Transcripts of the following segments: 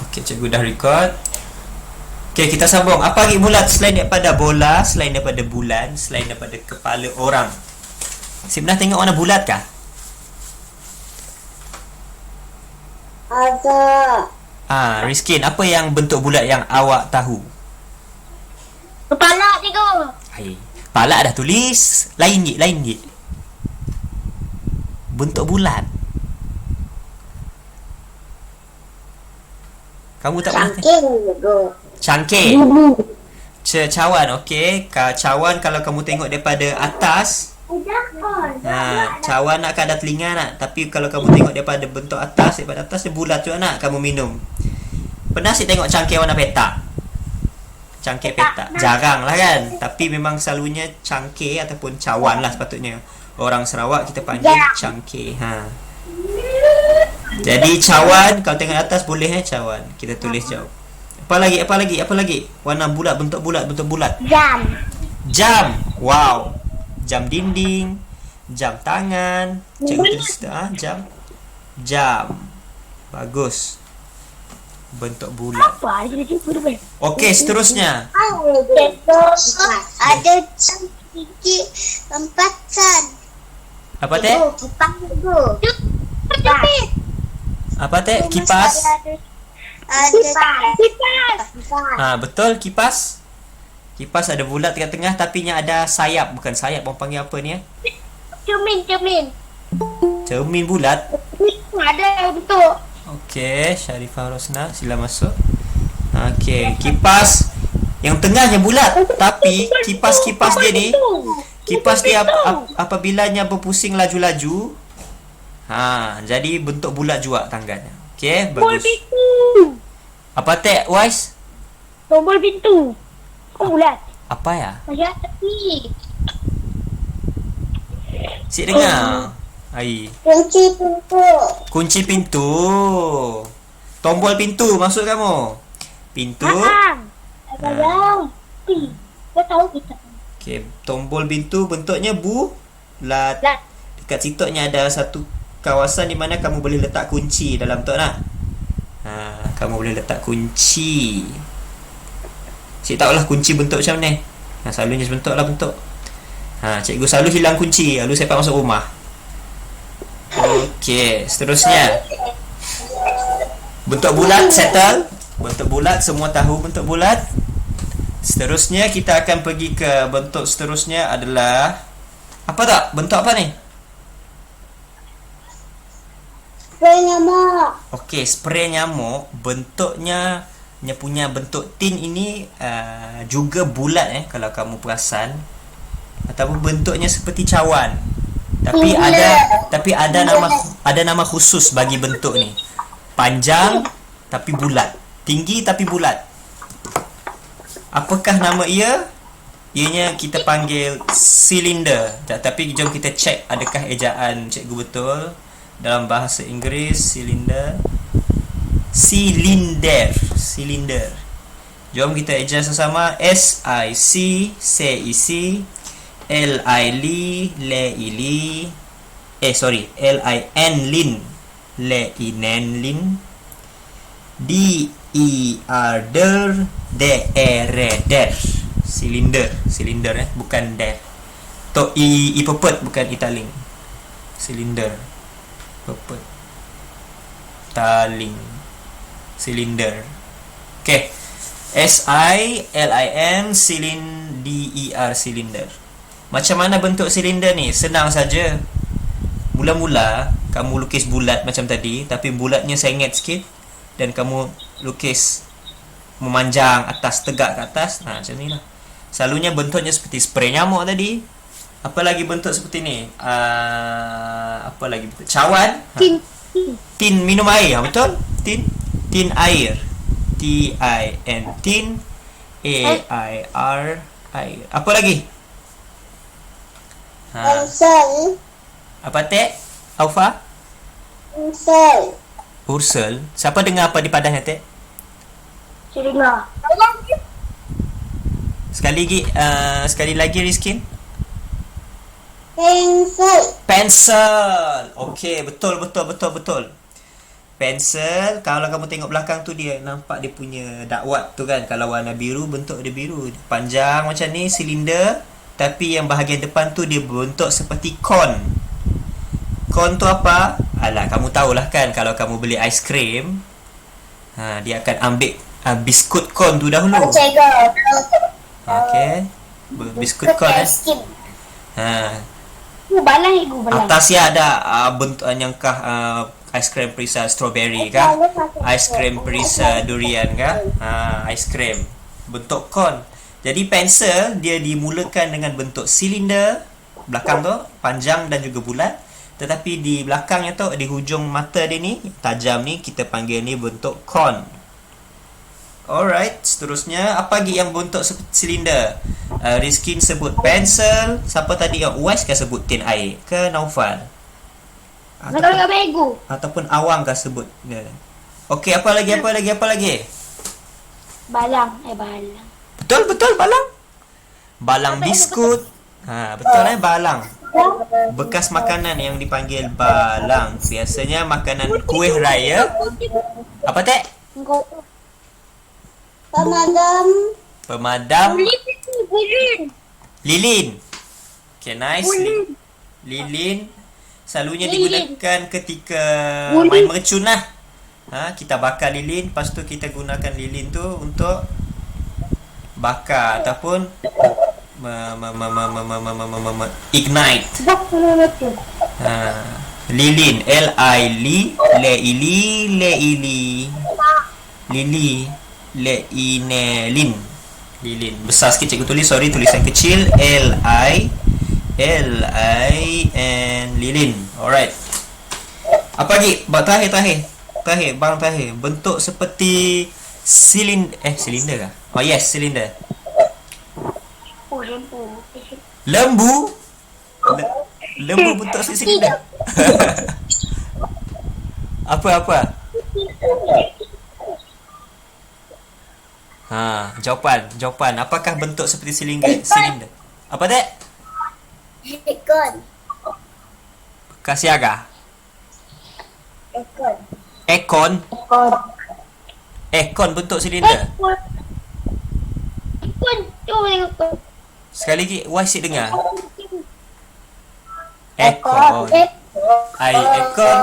Okay, cikgu dah record. Okay, kita sambung. Apa lagi bulat selain daripada bola, selain daripada bulan, selain daripada kepala orang? Si pernah tengok warna bulat kah? Ada. Rizkin, apa yang bentuk bulat yang awak tahu? Kepala cikgu. Hai. Palak dah tulis. Lain je. Bentuk bulat. Kamu tak pernah tengok? Cangking cikgu. Cangkir. Cawan, okey. Cawan kalau kamu tengok daripada atas, cawan nak ada telinga nak. Tapi kalau kamu tengok daripada bentuk atas, daripada atas dia bulat juga nak kamu minum. Pernah si tengok cangkir warna petak? Cangkir petak. Jarang lah kan. Tapi memang selalunya cangkir ataupun cawan lah sepatutnya. Orang Sarawak kita panggil cangkir. Jadi cawan, kalau tengok atas boleh cawan. Kita tulis jauh. Apa lagi? Warna bulat, bentuk bulat. Jam. Wow. Jam dinding, jam tangan. Cikgu tulis jam. Bagus. Bentuk bulat. Apa dia cikgu? Okey, seterusnya. Ada gigi empatan. Apa teh? Kipas cikgu. Apa teh? Kipas. Kipas. Betul, kipas. Kipas ada bulat tengah-tengah tapi nya ada sayap. Bukan sayap, orang panggil apa ni? Cermin. Cermin bulat. Ada bentuk. Okey, Syarifah Rosna, sila masuk. Okey, kipas yang tengahnya bulat tapi kipas-kipas dia ni, kipas dia apabila berpusing laju-laju, jadi bentuk bulat juga tangganya. Okey, bagus. Apa teh, Wise? Tombol pintu. Bulat. Apa ya? Macam tepi. Sik dengar. Ai. Kunci pintu. Tombol pintu maksud kamu? Pintu. Kau tahu kita. Okey, tombol pintu bentuknya bulat. Dekat situ ada satu kawasan di mana kamu boleh letak kunci dalam tu nak. Kamu boleh letak kunci. Cik tahulah kunci bentuk macam ni. Selalunya sebentuk lah bentuk. Cikgu selalu hilang kunci lalu saya masuk rumah. Okey, seterusnya. Bentuk bulat settle. Bentuk bulat semua tahu bentuk bulat. Seterusnya kita akan pergi ke bentuk seterusnya adalah apa tak? Bentuk apa ni? Spray nyamuk. Okey, spray nyamuk bentuknya punya bentuk tin ini juga bulat kalau kamu perasan, ataupun bentuknya seperti cawan. Tapi ada nama khusus bagi bentuk ni. Panjang tapi bulat, tinggi tapi bulat. Apakah nama ia? Ianya kita panggil silinder. Tapi jom kita cek adakah ejaan cikgu betul. Dalam bahasa Inggeris silinder. Jom kita eja sama. SIC LIN lin DER silinder bukan der. To i pepet bukan italing. Silinder pepet taling silinder. Okey. SILIN DER silinder. Macam mana bentuk silinder ni? Senang saja. Mula-mula kamu lukis bulat macam tadi, tapi bulatnya sengit sikit dan kamu lukis memanjang atas, tegak ke atas. Macam ni lah. Selalunya bentuknya seperti spray nyamuk tadi. Apa lagi bentuk seperti ni? Apa lagi bentuk? Cawan. Tin minum air. Betul? Tin air. TIN. Tin AIR air. Apa lagi? Ursel. Apa teh? Aufa? Ursel. Siapa dengar apa di padanya teh? Dengar. Sekali lagi Rizkin. Pensel. Pensel. Okey, betul. Pensel, kalau kamu tengok belakang tu dia nampak dia punya dakwat tu kan. Kalau warna biru, bentuk dia biru. Panjang macam ni, silinder. Tapi yang bahagian depan tu dia berbentuk seperti kon. Kon tu apa? Alah, kamu tahulah kan kalau kamu beli aiskrim, dia akan ambil biskut kon tu dahulu. Cikgu. Okey. Biskut kon Skip. Balang ibu balang. Atasnya ada bentuk nyangkah aiskrim perisa strawberry kah? Aiskrim perisa durian kah? Aiskrim bentuk kon. Jadi pensel dia dimulakan dengan bentuk silinder belakang tu, panjang dan juga bulat. Tetapi di belakangnya tu, di hujung mata dia ni, tajam ni, kita panggil ni bentuk kon. Alright, seterusnya apa lagi yang bentuk silinder? Rizkin sebut pensel. Siapa tadi yang Uwais kan sebut tin air ke Naufal? Ataupun Awang kan sebut. Okey, apa lagi? Balang. Betul balang. Balang biskut. Betul balang. Bekas makanan yang dipanggil balang. Biasanya makanan kuih raya. Apa tak? Pemadam. Lilin. Okay, nice. Lilin selalunya digunakan ketika main mercun lah. Kita bakar lilin, lepas tu kita gunakan lilin tu untuk bakar ataupun ignite. Lilin, Lili, Leinelin. Lilin. Besar sikit cikgu tulis, sorry, tulisan kecil. Lin Lilin. Alright. Apa lagi? Terakhir, bang terakhir. Bentuk seperti silinder kah? Oh yes, silinder. Lembu. Lembu bentuk silinder. Apa? Jawapan. Apakah bentuk seperti silinder? Apa tak? Kasiaga. Ekon bentuk silinder. Sekali lagi, Wasit dengar. Ekon. Ekon.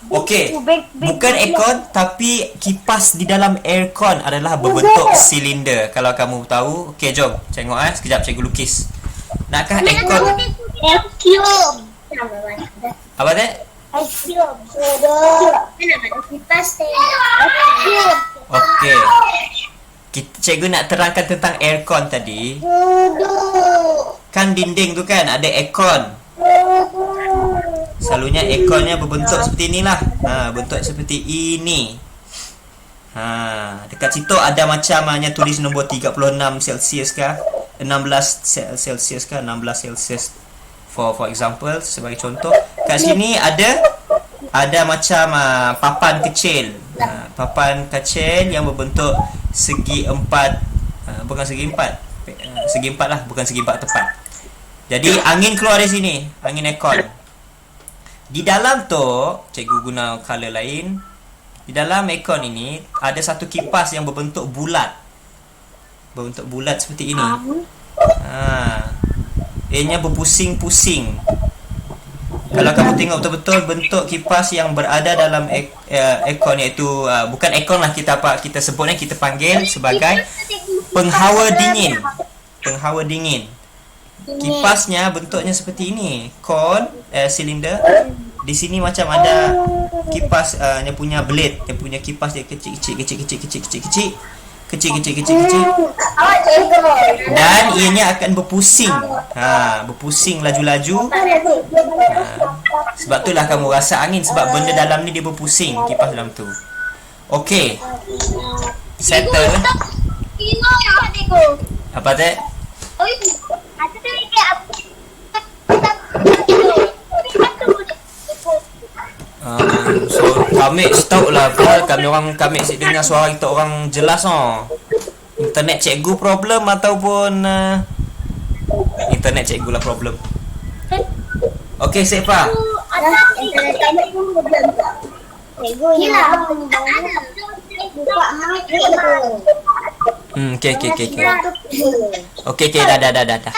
Okey, bukan aircon tapi kipas di dalam aircon adalah berbentuk silinder. Kalau kamu tahu, okey jom tengok sekejap cikgu lukis. Nakkah aircon? Apa tak? Okey. Cikgu nak terangkan tentang aircon tadi. Kan dinding tu kan ada aircon. Selalunya ekornya berbentuk seperti inilah. Bentuk seperti ini. Dekat situ ada macamnya tulis nombor 36 Celsius kah? 16 Celsius kah? 16 Celsius. For example, sebagai contoh. Kat sini ada macam papan kecil. Papan kecil yang berbentuk segi empat. Bukan segi empat. Segi empat lah, bukan segi empat tepat. Jadi angin keluar dari sini, angin aircon. Di dalam tu, cikgu guna color lain. Di dalam aircon ini ada satu kipas yang berbentuk bulat. Berbentuk bulat seperti ini. Ianya berpusing-pusing. Kalau kamu tengok betul-betul bentuk kipas yang berada dalam aircon, iaitu bukan aircon lah kita sebutnya, kita panggil sebagai penghawa dingin. Penghawa dingin. Kipasnya bentuknya seperti ini. Silinder. Di sini macam ada kipas yang punya blade, yang punya kipas dia kecil. Dan ianya akan berpusing. Berpusing laju-laju. Sebab itulah kamu rasa angin, sebab benda dalam ni dia berpusing, kipas dalam tu. Okey. Settle. Apa tak? So kami tahu lah, kami orang dengar suara kita orang jelas. Internet cikgu problem ataupun internet cikgu lah problem. Okey, Sefa. internet kami pun berbentuk. Cikgu yang buka mic itu. Okey. Okey, dah.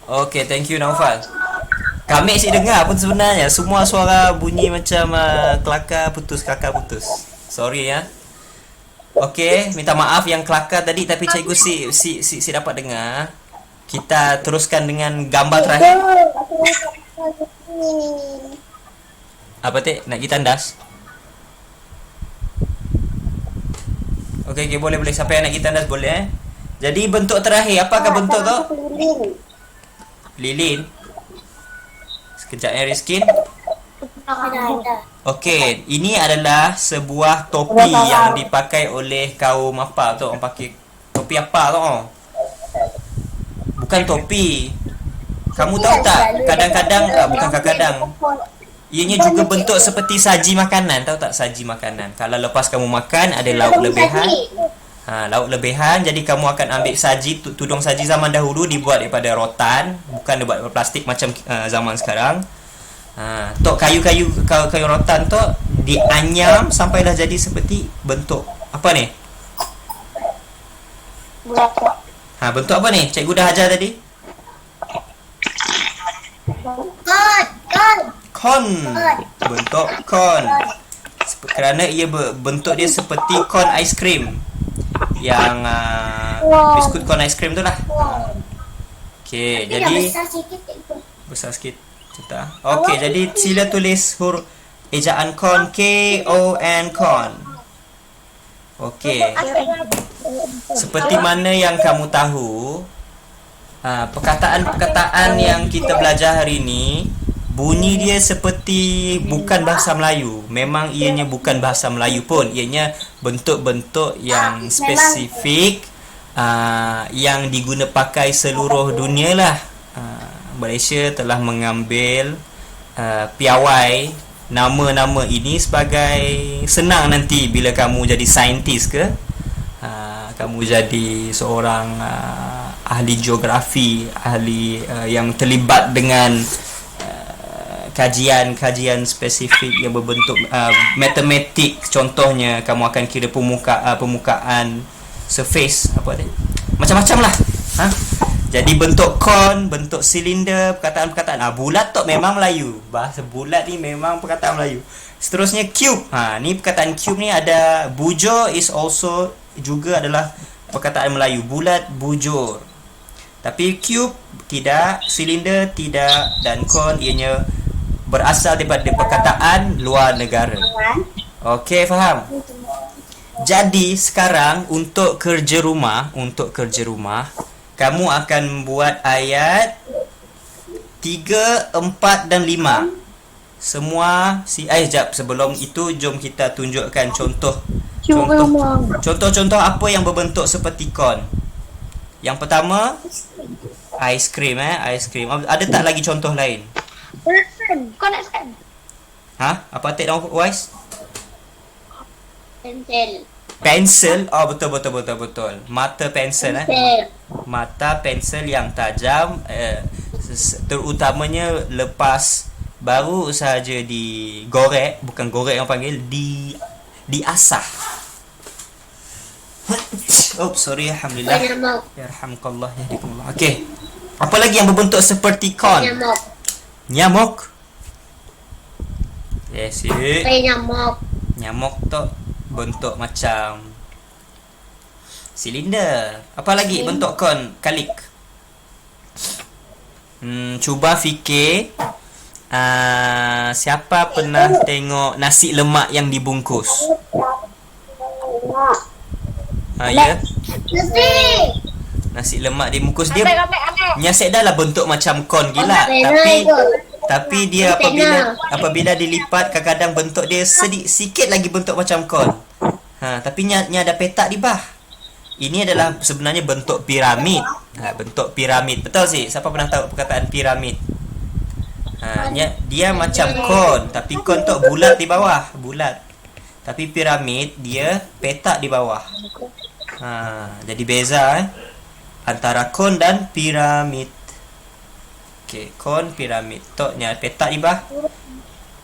Okey, thank you Naufal. Kami asyik dengar pun sebenarnya. Semua suara bunyi macam kelakar putus. Sorry ya. Okey, minta maaf yang kelakar tadi, tapi cikgu si dapat dengar. Kita teruskan dengan gambar terakhir. Apa Tik? Nak pergi tandas? Okey, boleh. Siapa yang nak pergi tandas boleh Jadi bentuk terakhir, apakah bentuk tu? Lilin. Sekejap Rizkin. Okey, ini adalah sebuah topi yang dipakai oleh kaum apa tu? Orang pakai topi apa tu? Bukan topi. Kamu tahu tak? Kadang-kadang bukan kadang-kadang. Ianya juga bentuk seperti saji makanan. Tahu tak saji makanan? Kalau lepas kamu makan ada lauk lebihan. Lauk lebihan, jadi kamu akan ambil saji, tudung saji zaman dahulu dibuat daripada rotan, bukan dibuat daripada plastik macam zaman sekarang. Tok kayu rotan tu dianyam sampailah jadi seperti bentuk apa ni? Bentuk apa ni? Cikgu dah ajar tadi. Kon. Bentuk kon. Kerana ia bentuk dia seperti kon aiskrim. Yang biskut kon aiskrim tu lah. Okey, jadi besar sikit. Okey, jadi sila tulis huruf ejaan kon, K-O-N, kon. Okey. Seperti mana yang kamu tahu, perkataan-perkataan yang kita belajar hari ini, bunyi dia seperti bukan bahasa Melayu. Memang ianya bukan bahasa Melayu pun. Ianya bentuk-bentuk yang spesifik, yang diguna pakai seluruh dunia lah. Malaysia telah mengambil piawai nama-nama ini sebagai senang nanti bila kamu jadi saintis ke, kamu jadi seorang ahli geografi, ahli yang terlibat dengan kajian spesifik yang berbentuk matematik. Contohnya kamu akan kira permukaan surface apa tadi, macam-macam lah. Jadi bentuk kon, bentuk silinder, perkataan-perkataan bulat tu memang Melayu. Bahasa bulat ni memang perkataan Melayu. Seterusnya cube. Ni perkataan cube ni ada bujur, is also juga adalah perkataan Melayu. Bulat, bujur. Tapi cube tidak, silinder tidak, dan kon ianya berasal daripada perkataan luar negara. Okey, faham? Jadi sekarang untuk kerja rumah, kamu akan membuat ayat 3, 4 dan 5. Semua sekejap, sebelum itu jom kita tunjukkan contoh apa yang berbentuk seperti kon. Yang pertama aiskrim. Ada tak lagi contoh lain? Kau nak scan? Apa Tek dan Wise? Pensel. Betul. Mata pensel. Mata pensel yang tajam, terutamanya lepas baru saja digorek, bukan gorek yang panggil, diasah. Sorry, alhamdulillah. Yarhamkallah, yahdikumullah. Okey. Apa lagi yang berbentuk seperti kon? Nyamuk. Yes, nyamuk tu bentuk macam silinder. Apa lagi bentuk kon? Kalik. Cuba fikir, siapa pernah tengok nasi lemak yang dibungkus? Ya. Nasi lemak dibungkus, dia nyasek dah lah bentuk macam kon gila. Tapi dia apabila dilipat, kadang-kadang bentuk dia sikit lagi bentuk macam kon. Tapi nya ada petak di bawah. Ini adalah sebenarnya bentuk piramid. Bentuk piramid. Betul sih? Siapa pernah tahu perkataan piramid? Dia macam kon, tapi kon tu bulat di bawah, bulat. Tapi piramid dia petak di bawah. Jadi beza antara kon dan piramid. Okey, kon piramid. Toknya petak Ibah.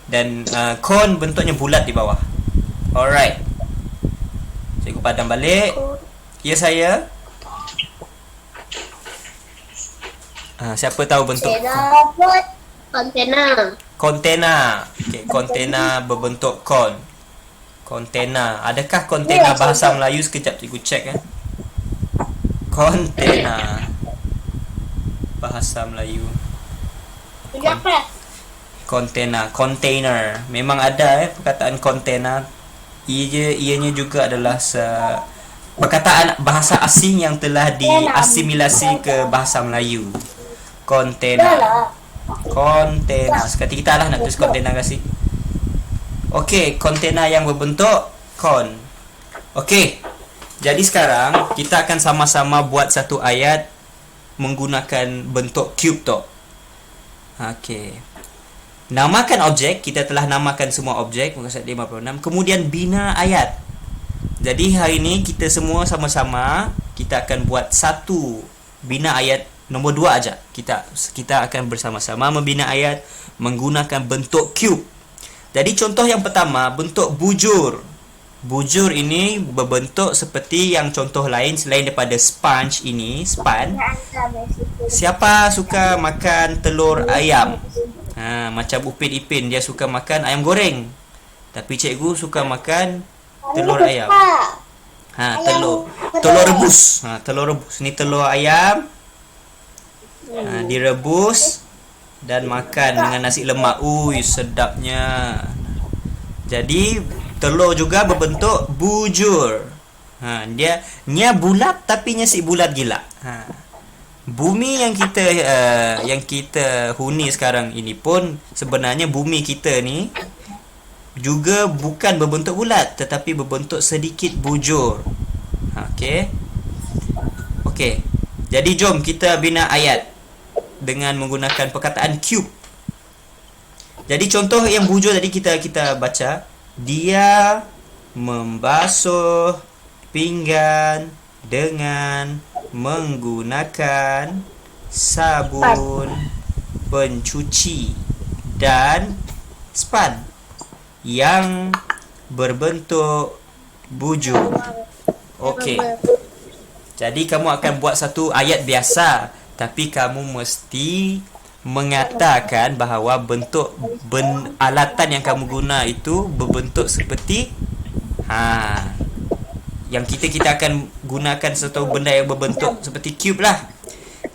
Dan kon bentuknya bulat di bawah. Alright. Cikgu padam balik. Ya saya. Siapa tahu bentuk Dapat kontainer. kontena? Okey, kontena berbentuk kon. Kontena. Adakah kontena bahasa Melayu? Sekejap cikgu cek Kontena bahasa Melayu. Dapat. Kontena, container. Memang ada perkataan kontena. Ianya juga adalah perkataan bahasa asing yang telah diasimilasi ke bahasa Melayu. Kontena. Kontena. Sekali kita lah nak tulis kontena kasih. Okey, kontena yang berbentuk kon. Okey. Jadi sekarang kita akan sama-sama buat satu ayat menggunakan bentuk cube tu. Okey. Namakan objek, kita telah namakan semua objek muka surat 56. Kemudian bina ayat. Jadi hari ini kita semua sama-sama kita akan buat satu bina ayat nombor 2 aja. Kita akan bersama-sama membina ayat menggunakan bentuk cube. Jadi contoh yang pertama bentuk bujur. Bujur ini berbentuk seperti yang contoh lain selain daripada sponge ini, span. Siapa suka makan telur ayam? Macam Upin Ipin, dia suka makan ayam goreng. Tapi cikgu suka makan telur ayam. Telur rebus. Telur rebus. Ni telur ayam. Direbus dan makan dengan nasi lemak. Ui, sedapnya. Jadi telur juga berbentuk bujur. Dia bulat tapi nya si bulat gila. Bumi yang kita huni sekarang ini pun sebenarnya bumi kita ni juga bukan berbentuk bulat tetapi berbentuk sedikit bujur. Okey. Jadi jom kita bina ayat dengan menggunakan perkataan cube. Jadi contoh yang bujur tadi kita baca, dia membasuh pinggan dengan menggunakan sabun pencuci dan span yang berbentuk bujur. Okey. Jadi kamu akan buat satu ayat biasa, tapi kamu mesti mengatakan bahawa bentuk alatan yang kamu guna itu berbentuk seperti yang kita akan gunakan satu benda yang berbentuk seperti cube lah.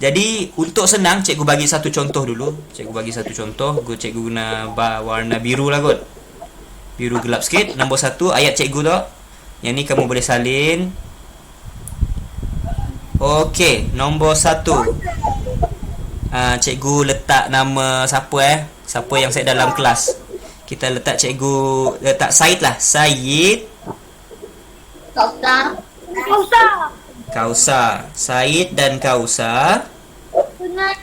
Jadi untuk senang, cikgu bagi satu contoh dulu. Cikgu guna warna biru lah kot. Biru gelap sikit. Nombor 1 ayat cikgu tu. Yang ni kamu boleh salin. Okey, nombor 1. Cikgu letak nama siapa yang saya dalam kelas. Kita letak Said lah. Said Kausa. Said dan Kausa dengan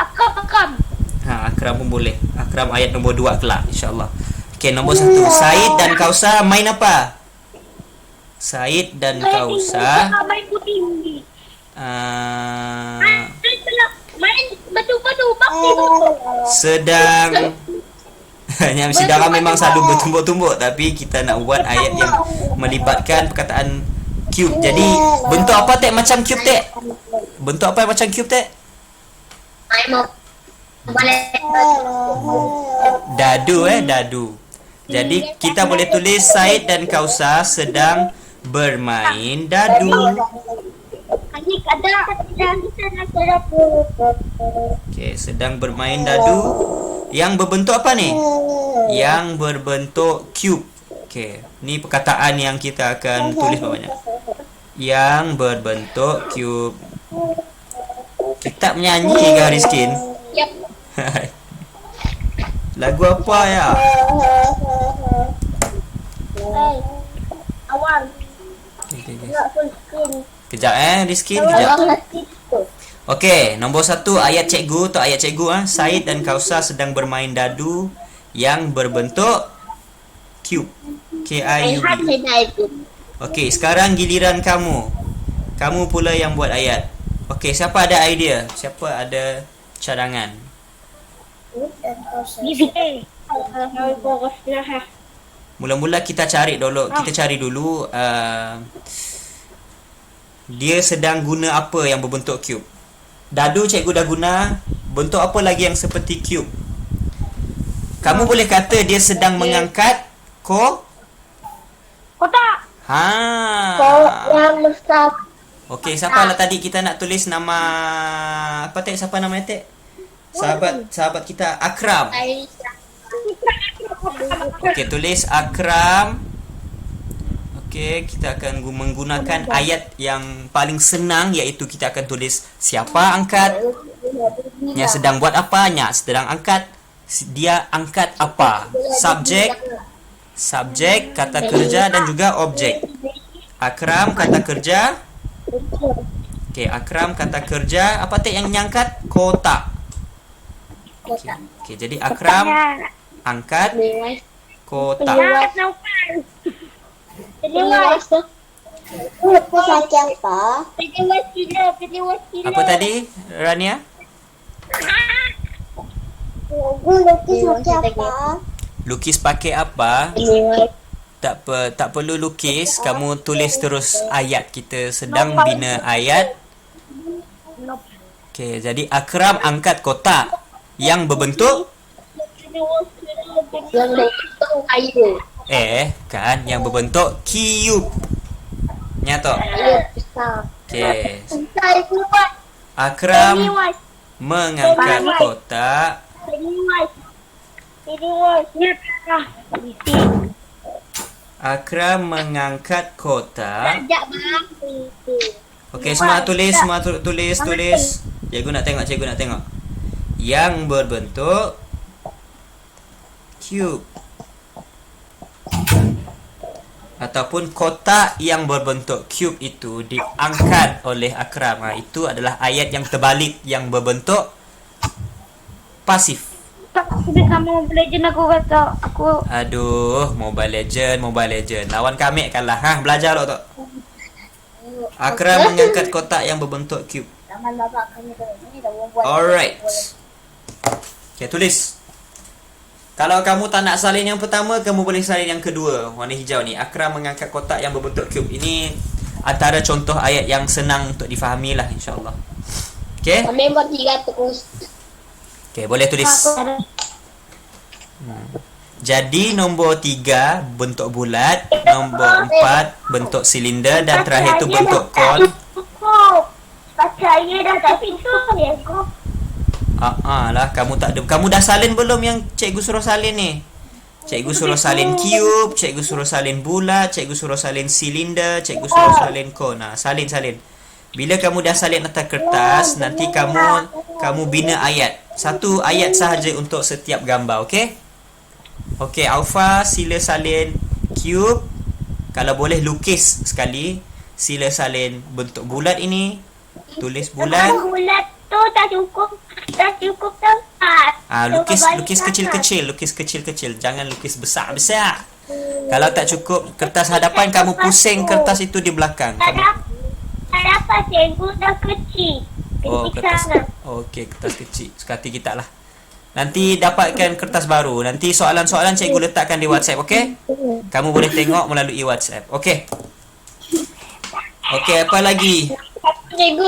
Akram. Akram pun boleh. Akram ayat nombor 2 kelak insya-Allah. Okey, nombor 1. Said dan Kausa main apa? Said dan Kausa main putih. Main batu-batu sedang yang sidara memang selalu bertumbuk-tumbuk, tapi kita nak buat ayat yang melibatkan perkataan cube. Jadi bentuk apa tek macam cube tek? Bentuk apa macam cube tek? Dadu. Jadi kita boleh tulis Said dan Kausa sedang bermain dadu. Okey, sedang bermain dadu yang berbentuk apa ni? Yang berbentuk cube. Okey, ni perkataan yang kita akan tulis bawahnya. Yang berbentuk cube. Kita menyanyi ke Rizkin? Yep. Lagu apa ya? Awal. Kejap Rizkin, kejap. Okey, nombor 1 ayat cikgu tu ayat cikgu Said dan Kausa sedang bermain dadu yang berbentuk cube. KIUB. Okey, sekarang giliran kamu. Kamu pula yang buat ayat. Okey, siapa ada idea? Siapa ada cadangan. Mula-mula kita cari dulu dia sedang guna apa yang berbentuk cube. Dadu cikgu dah guna. Bentuk apa lagi yang seperti cube? Kamu boleh kata dia sedang mengangkat Kotak. Ha. Yang besar. Okey, siapa lah tadi kita nak tulis nama apa Tek? Siapa nama Tek? Sahabat kita Akram. Okey, tulis Akram. Okey, kita akan menggunakan ayat yang paling senang, iaitu kita akan tulis siapa angkat, yang sedang buat apa, yang sedang angkat, dia angkat apa. Subjek, kata kerja dan juga objek. Akram kata kerja. Okey, Akram kata kerja. Apa Tek yang angkat? Kotak. Okey, jadi Akram angkat kotak. Apa tadi, Rania? Lukis pakai apa? Tak perlu lukis, kamu tulis terus ayat. Kita sedang bina ayat. Okey, jadi Akram angkat kotak yang berbentuk kan, yang berbentuk cube. Nyata. Okey. Akram mengangkat kotak. Akram mengangkat kotak. Okey, semua tulis. Cikgu nak tengok. Yang berbentuk cube. Ataupun kotak yang berbentuk cube itu diangkat oleh Akram. Itu adalah ayat yang terbalik, yang berbentuk pasif. Kamu Mobile Legend aku Aduh, Mobile Legend. Lawan kami kalah. Belajar lo tu. Akram mengangkat kotak yang berbentuk cube. Alright. Okay, tulis. Kalau kamu tak nak salin yang pertama, kamu boleh salin yang kedua. Warna hijau ni. Akram mengangkat kotak yang berbentuk cube. Ini antara contoh ayat yang senang untuk difahami lah, insyaAllah. Okay. Kami buat 3 terus. Okay, boleh tulis. Jadi nombor 3 bentuk bulat, nombor 4 bentuk silinder dan terakhir tu bentuk kon. Saya dah tak pintu ya kau. Lah, kamu dah salin belum yang cikgu suruh salin ni? Cikgu suruh salin cube, cikgu suruh salin bulat, cikgu suruh salin silinder, cikgu suruh salin kon. Salin. Bila kamu dah salin atas kertas, nanti kamu bina ayat. Satu ayat sahaja untuk setiap gambar, okey? Okey, Aufa sila salin cube. Kalau boleh lukis sekali. Sila salin bentuk bulat ini. Tulis bulat. Bulat tu tak cukup tempat. Lukis kecil-kecil. Jangan lukis besar-besar. Kalau tak cukup kertas hadapan, kamu pusing kertas itu di belakang. Tak dapat cikgu dah kecil. Kertas. Okey, kertas kecil. Sekati kita lah. Nanti dapatkan kertas baru. Nanti soalan-soalan cikgu letakkan di WhatsApp, okey? Kamu boleh tengok melalui WhatsApp. Okey. Okey, apa lagi? Cikgu,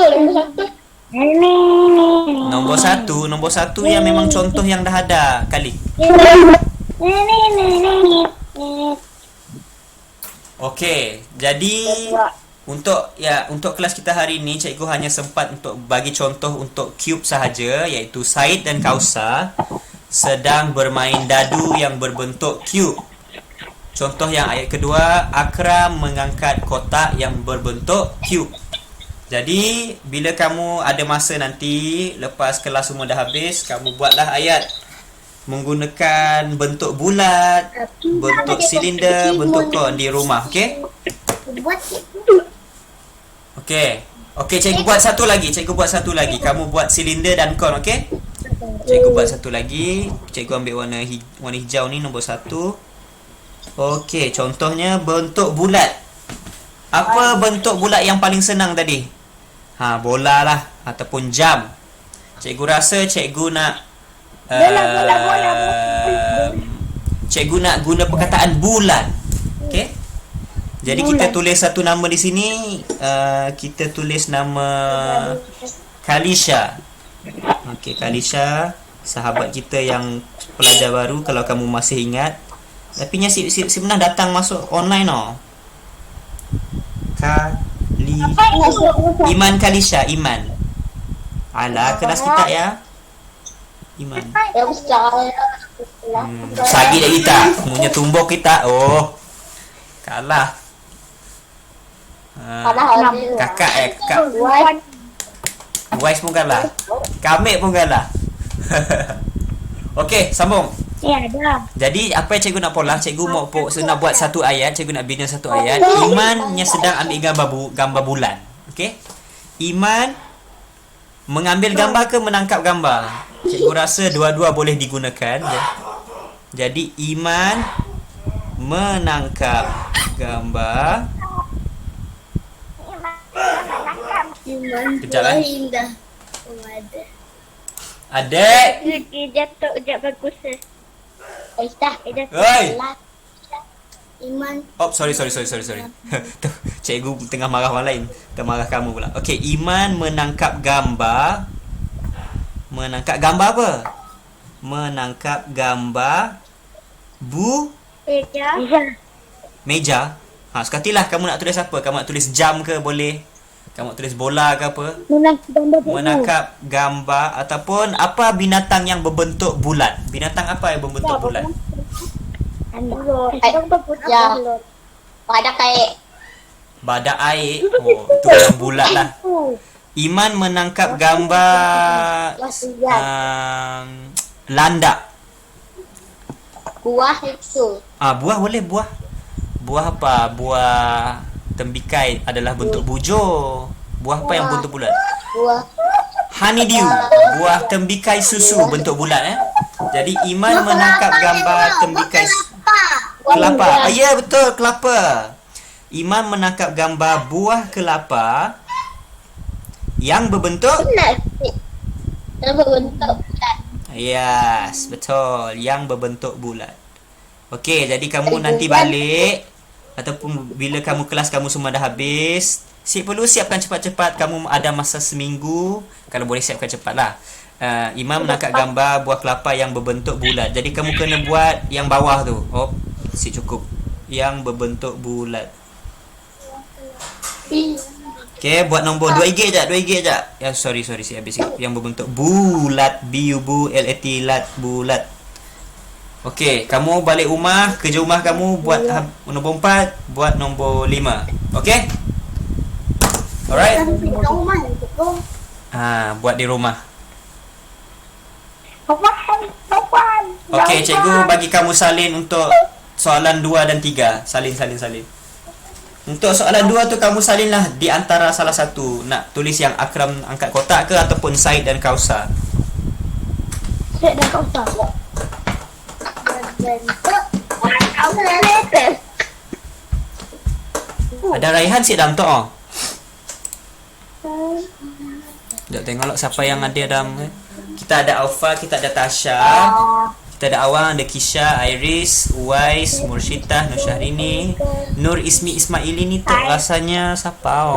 Nombor satu yang memang contoh yang dah ada kali. Okey, jadi untuk kelas kita hari ini, cikgu hanya sempat untuk bagi contoh untuk cube sahaja, iaitu Said dan Kausa sedang bermain dadu yang berbentuk cube. Contoh yang ayat kedua, Akram mengangkat kotak yang berbentuk cube. Jadi, bila kamu ada masa nanti, lepas kelas semua dah habis, kamu buatlah ayat menggunakan bentuk bulat, bentuk silinder, bentuk kon di rumah, okey? Okey, cikgu buat satu lagi. Kamu buat silinder dan kon, okey? Cikgu buat satu lagi. Cikgu ambil warna hijau ni, nombor 1. Okey, contohnya bentuk bulat. Apa bentuk bulat yang paling senang tadi? Bola lah ataupun jam. Cikgu rasa cikgu nak Bola. cikgu nak guna perkataan bulan. Okey? Jadi kita Bulan. tulis satu nama di sini. Kita tulis nama Kalisha. Okey, Kalisha, sahabat kita yang pelajar baru kalau kamu masih ingat. Tapi nya si pernah datang masuk online Iman Kalisha, Iman. Alah, keras kita ya. Iman. Ya secara Sagi dah kita. Punya tumbuk kita. Oh. Kalah. padahal Kakak Why? Wise pun kalah. Kamek pun kalah. Okey, sambung. Ya, dah. Jadi apa yang cikgu nak pola? Cikgu mau nak buat satu ayat, cikgu nak bina satu ayat. Iman yang sedang ambil gambar bulan. Okey? Iman mengambil gambar ke menangkap gambar? Cikgu rasa dua-dua boleh digunakan. Jadi Iman menangkap gambar. Iman Kejap, eh. indah. Adik. Dia jatuh je bagus. Dah. Oi. Iman Oh, sorry. Cikgu tengah marah orang lain. Termarah kamu pula. Okey, Iman menangkap gambar. Menangkap gambar apa? Menangkap gambar Ya. meja. Sekatilah kamu nak tulis apa? Kamu nak tulis jam ke boleh? Kamu nak tulis bola ke apa? Menangkap gambar ataupun apa binatang yang berbentuk bulat? Binatang apa yang berbentuk bulat? Ya. Pada kayak Badak air. Oh, tu yang bulat lah. Iman menangkap gambar landak. buah itu. Buah boleh buah. Buah apa? Buah tembikai adalah bentuk bujur. Buah apa yang bentuk bulat? Buah Honeydew. Buah tembikai susu bentuk bulat Jadi Iman menangkap gambar tembikai kelapa. Ya, betul, kelapa. Iman menangkap gambar buah kelapa yang berbentuk berbentuk bulat. yes, betul, yang berbentuk bulat. Okey, jadi kamu nanti balik ataupun bila kamu kelas kamu semua dah habis, perlu siapkan cepat-cepat. Kamu ada masa seminggu, kalau boleh siapkan cepatlah. Imam menangkap gambar buah kelapa yang berbentuk bulat. Jadi kamu kena buat yang bawah tu. Oh, cukup. Yang berbentuk bulat. Okey, buat nombor 2 IG je. Ya, sorry, saya habis sikit. Yang berbentuk bulat, B-U-L-A-T, lat, bulat. Okey, kamu balik rumah, kerja rumah kamu buat nombor 4, buat nombor 5. Okey? Alright? Buat di rumah. Okey, cikgu bagi kamu salin untuk soalan 2 dan 3. Salin. Untuk soalan 2 tu kamu salinlah di antara salah satu. Nak tulis yang Akram angkat kotak ke ataupun Said dan Kausar? Saya dah kau tahu. Ada Raihan si dalam tu. Sekejap tengoklah siapa yang ada dalam. Kita ada Alfa, kita ada Tasha, kita ada Awang, ada Kisha, Iris, Uwais, Mursyidah, Nur Syahrini, Nur Ismaili ni tu rasanya siapa?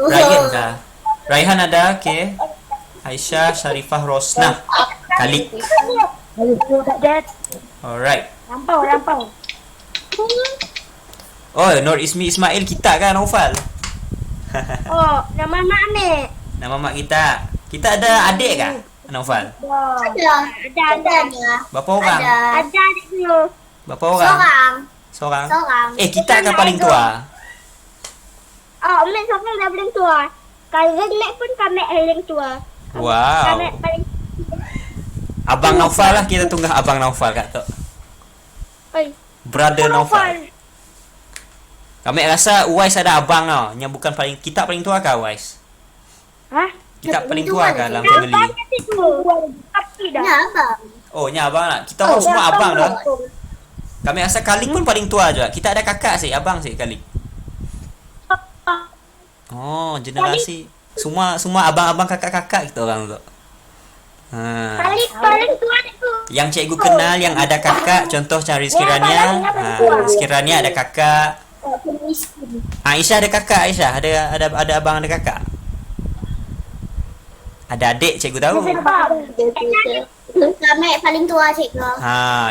Ryan kah? Raihan ada, okey. Aisyah, Sharifah, Rosnah, Kalik. Alright. Lampau. Oh, Nur Ismail kita kan, Naufal? Oh, nama mak ambil. Nama mak kita. Kita ada adik kah, Naufal? Ada. Berapa orang? Ada adik dulu. Berapa orang? Seorang. Kita kan paling tua. Oh, Mek seorang dah paling tua. Kalau Mek pun kami paling tua. Wow. Kami paling. Abang Naufal lah, kita tunggu Abang Naufal kat tu. Oi. Brother Naufal. Kami rasa Uwais ada abang tau. Yang bukan paling, kita paling tua kah Uwais? Hah? Kita paling tua kah dalam family? Tapi dah. Oh, nya abang lah. Kita orang semua abang dah. Kami rasa Kalik pun paling tua juga. Kita ada kakak sih, abang sih Kalik. Oh, generasi. Semua abang-abang kakak-kakak kita orang tu. Paling tua tu. Yang cikgu kenal yang ada kakak, contoh cari sekiranya. Sekiranya ada kakak. Aisyah ada kakak, Aisyah ada abang ada kakak. Ada adik cikgu tahu. Kami paling tua cikgu.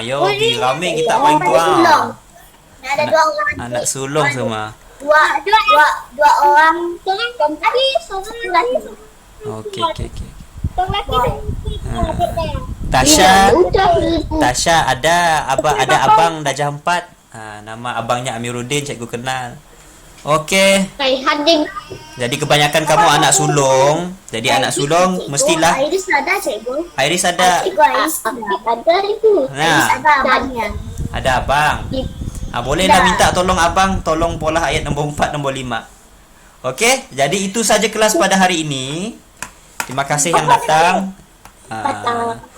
Yo, ramai kita paling tua. Sulung. Ada dua orang. Anak sulung semua. Dua orang. Tadi seorang lagi. Okey. Seorang lagi. Tasha ada abang darjah 4. Nama abangnya Amiruddin, cikgu kenal. Okey. Hadir. Jadi kebanyakan kamu anak sulung. Jadi anak sulung mestilah Iris ada cikgu. Iris ada. Cikgu Iris ada itu. Nah. Iris ada abangnya. Ada abang. Bolehlah minta tolong abang tolong pola ayat nombor 4 nombor 5. Okey, jadi itu saja kelas pada hari ini. Terima kasih yang datang.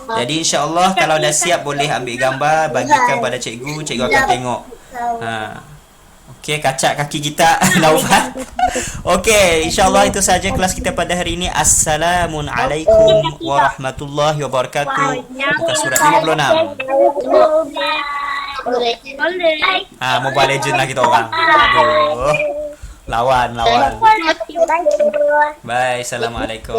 Jadi insya-Allah kalau dah siap boleh ambil gambar bagikan pada cikgu akan tengok. Okey, kacak kaki kita Naufal. Okey, insya-Allah itu saja kelas kita pada hari ini. Assalamualaikum warahmatullahi wabarakatuh. Buka surat 56. Boleh. Mobile Legend lah kita orang. Aduh. Lawan. Bye, assalamualaikum.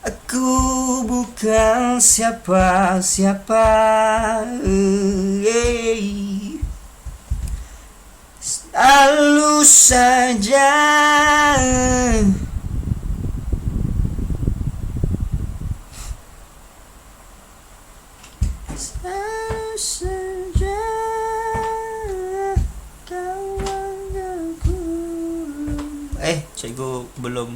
Aku bukan siapa-siapa, selalu saja kau anggapku. Cikgu belum